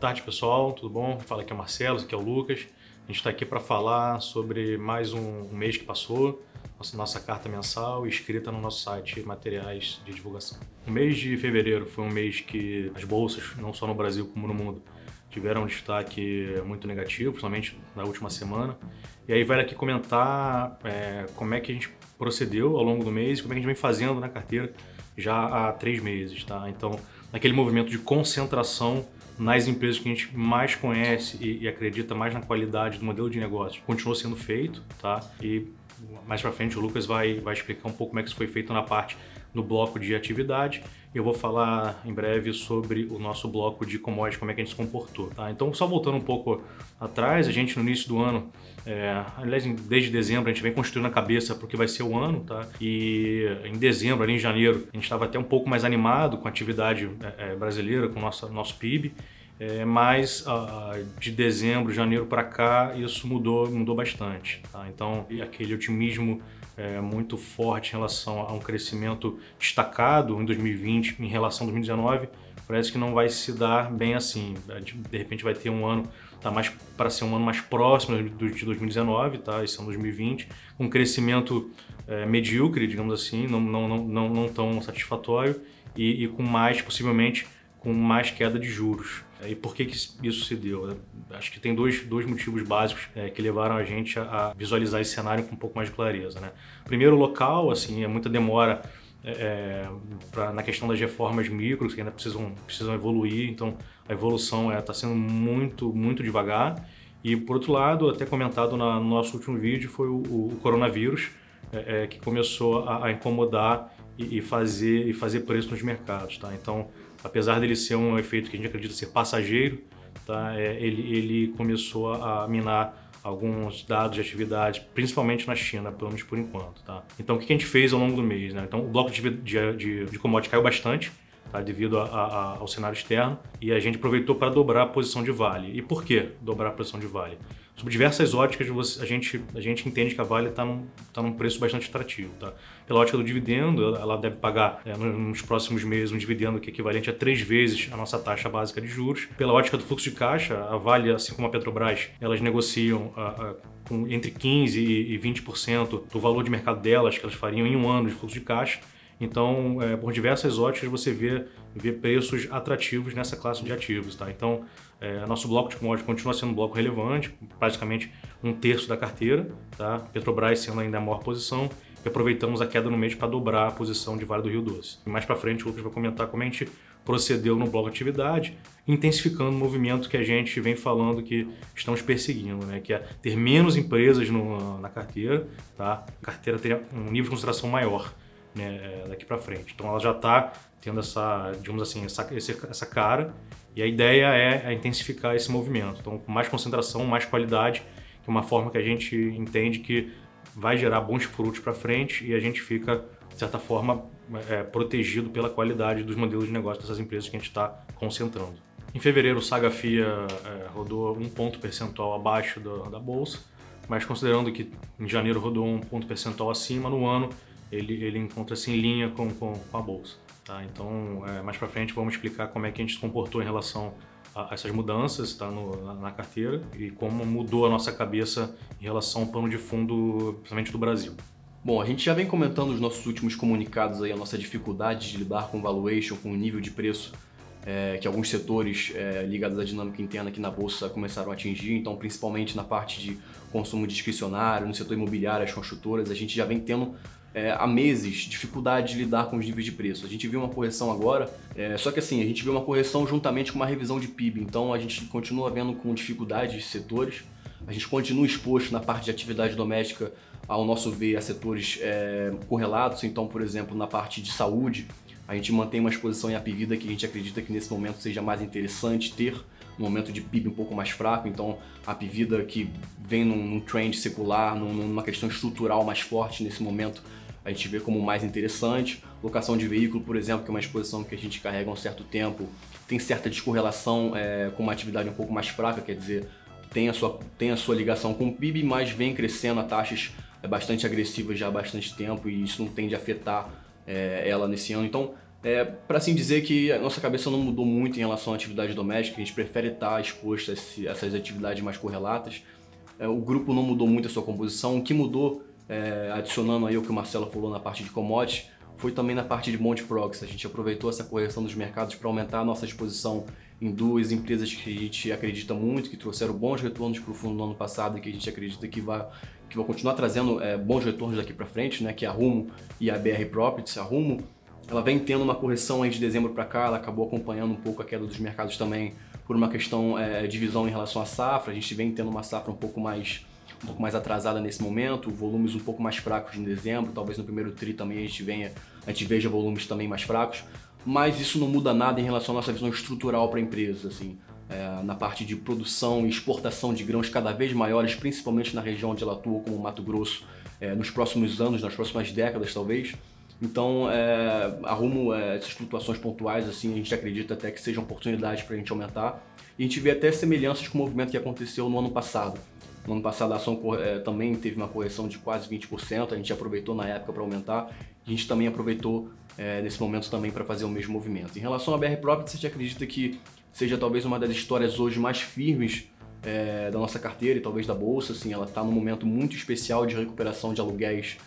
tarde, pessoal, tudo bom? Fala aqui é o Marcelo, aqui é o Lucas. A gente está aqui para falar sobre mais um mês que passou, nossa carta mensal escrita no nosso site Materiais de Divulgação. O mês de fevereiro foi um mês que as bolsas, não só no Brasil como no mundo, tiveram um destaque muito negativo, principalmente na última semana. E aí vale aqui comentar como é que a gente procedeu ao longo do mês e como é que a gente vem fazendo na carteira já há 3 meses, tá? Então, naquele movimento de concentração nas empresas que a gente mais conhece e acredita mais na qualidade do modelo de negócio, continuou sendo feito, tá? E mais para frente o Lucas vai explicar um pouco como é que isso foi feito na parte do bloco de atividade. Eu vou falar em breve sobre o nosso bloco de commodities, como é que a gente se comportou, tá? Então, só voltando um pouco atrás, a gente no início do ano, aliás, desde dezembro, a gente vem construindo a cabeça para o que vai ser o ano, tá? E em dezembro, ali em janeiro, a gente estava até um pouco mais animado com a atividade brasileira, com o nosso PIB, mas de dezembro, janeiro para cá, isso mudou bastante, tá? Então, aquele otimismo muito forte em relação a um crescimento destacado em 2020 em relação a 2019, parece que não vai se dar bem assim. De repente vai ter um ano, tá mais para ser um ano mais próximo de 2019, tá? Esse ano 2020, um crescimento medíocre, digamos assim, não tão satisfatório e com mais, possivelmente, com mais queda de juros. E por que isso se deu? Acho que tem dois motivos básicos que levaram a gente a visualizar esse cenário com um pouco mais de clareza, né? Primeiro, o local, assim, é muita demora na questão das reformas micros, que ainda precisam evoluir, então a evolução está sendo muito, muito devagar. E por outro lado, até comentado no nosso último vídeo, foi o coronavírus, que começou a incomodar e fazer preço nos mercados, tá? Então, apesar dele ser um efeito que a gente acredita ser passageiro, tá? Ele começou a minar alguns dados de atividade, principalmente na China, pelo menos por enquanto, tá? Então, o que a gente fez ao longo do mês, né? Então, o bloco de commodity caiu bastante, tá? Devido ao cenário externo, e a gente aproveitou para dobrar a posição de Vale. E por que dobrar a posição de Vale? Sob diversas óticas, a gente entende que a Vale está num preço bastante atrativo, tá? Pela ótica do dividendo, ela deve pagar nos próximos meses um dividendo que é equivalente a 3 vezes a nossa taxa básica de juros. Pela ótica do fluxo de caixa, a Vale, assim como a Petrobras, elas negociam com entre 15% e 20% do valor de mercado delas, que elas fariam em um ano de fluxo de caixa. Então, por diversas óticas, você vê preços atrativos nessa classe de ativos, tá? Então, nosso bloco de commodities continua sendo um bloco relevante, praticamente 1/3 da carteira, tá? Petrobras sendo ainda a maior posição, e aproveitamos a queda no mês para dobrar a posição de Vale do Rio Doce. E mais para frente, o Lucas vai comentar como a gente procedeu no bloco de atividade, intensificando o movimento que a gente vem falando que estamos perseguindo, né? Que é ter menos empresas na carteira, tá? A carteira ter um nível de consideração maior, né, daqui para frente. Então ela já está tendo essa cara, e a ideia é intensificar esse movimento. Então, com mais concentração, mais qualidade, que é uma forma que a gente entende que vai gerar bons frutos para frente e a gente fica, de certa forma, protegido pela qualidade dos modelos de negócio dessas empresas que a gente está concentrando. Em fevereiro, o Saga FIA rodou 1 ponto percentual abaixo da bolsa, mas considerando que em janeiro rodou 1 ponto percentual acima, no ano ele encontra-se em linha com a bolsa, tá? Então, mais para frente vamos explicar como é que a gente se comportou em relação a essas mudanças, tá, na carteira, e como mudou a nossa cabeça em relação ao plano de fundo, principalmente do Brasil. Bom, a gente já vem comentando nos nossos últimos comunicados aí a nossa dificuldade de lidar com valuation, com o nível de preço que alguns setores ligados à dinâmica interna aqui na Bolsa começaram a atingir. Então, principalmente na parte de consumo discricionário, no setor imobiliário, as construtoras, a gente já vem tendo há meses dificuldade de lidar com os níveis de preço. A gente viu uma correção agora, só que assim, a gente viu uma correção juntamente com uma revisão de PIB, então a gente continua vendo com dificuldades de setores, a gente continua exposto na parte de atividade doméstica, ao nosso ver, a setores correlatos. Então, por exemplo, na parte de saúde, a gente mantém uma exposição em Apivida que a gente acredita que nesse momento seja mais interessante ter, no momento de PIB um pouco mais fraco. Então, a Apivida que vem num trend secular, numa questão estrutural mais forte nesse momento, a gente vê como mais interessante. Locação de veículo, por exemplo, que é uma exposição que a gente carrega há um certo tempo, tem certa descorrelação com uma atividade um pouco mais fraca, quer dizer, tem a sua ligação com o PIB, mas vem crescendo a taxas bastante agressivas já há bastante tempo, e isso não tende a afetar ela nesse ano. Então, Para assim dizer que a nossa cabeça não mudou muito em relação à atividade doméstica, a gente prefere estar exposto a essas atividades mais correlatas. O grupo não mudou muito a sua composição, o que mudou, adicionando aí o que o Marcelo falou na parte de commodities, foi também na parte de bond proxy. A gente aproveitou essa correção dos mercados para aumentar a nossa exposição em duas empresas que a gente acredita muito, que trouxeram bons retornos para o fundo no ano passado e que a gente acredita que vão continuar trazendo bons retornos daqui para frente, né, que é a Rumo e a BR Properties. A Rumo, ela vem tendo uma correção aí de dezembro para cá, ela acabou acompanhando um pouco a queda dos mercados também por uma questão de visão em relação à safra. A gente vem tendo uma safra um pouco mais atrasada nesse momento, volumes um pouco mais fracos em dezembro, talvez no primeiro tri também a gente veja volumes também mais fracos, mas isso não muda nada em relação à nossa visão estrutural para a empresa, assim, na parte de produção e exportação de grãos cada vez maiores, principalmente na região onde ela atua, como Mato Grosso, nos próximos anos, nas próximas décadas talvez. Então, a Rumo, essas flutuações pontuais, assim, a gente acredita até que sejam oportunidades para a gente aumentar. E a gente vê até semelhanças com o movimento que aconteceu no ano passado. No ano passado a ação também teve uma correção de quase 20%, a gente aproveitou na época para aumentar, a gente também aproveitou nesse momento também para fazer o mesmo movimento. Em relação à BR Properties, a gente acredita que seja talvez uma das histórias hoje mais firmes da nossa carteira e talvez da Bolsa. Assim, ela está num momento muito especial de recuperação de aluguéis,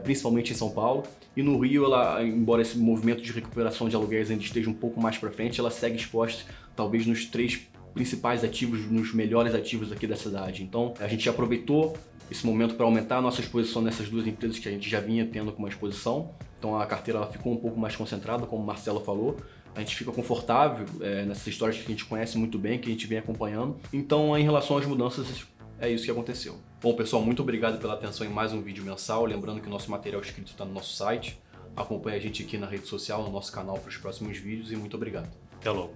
principalmente em São Paulo. E no Rio, ela, embora esse movimento de recuperação de aluguéis ainda esteja um pouco mais para frente, ela segue exposta talvez nos 3 principais ativos, nos melhores ativos aqui da cidade. Então, a gente aproveitou esse momento para aumentar a nossa exposição nessas duas empresas que a gente já vinha tendo com uma exposição. Então, a carteira ela ficou um pouco mais concentrada, como o Marcelo falou. A gente fica confortável nessas histórias que a gente conhece muito bem, que a gente vem acompanhando. Então, em relação às mudanças, é isso que aconteceu. Bom, pessoal, muito obrigado pela atenção em mais um vídeo mensal. Lembrando que o nosso material escrito está no nosso site. Acompanhe a gente aqui na rede social, no nosso canal para os próximos vídeos e muito obrigado. Até logo.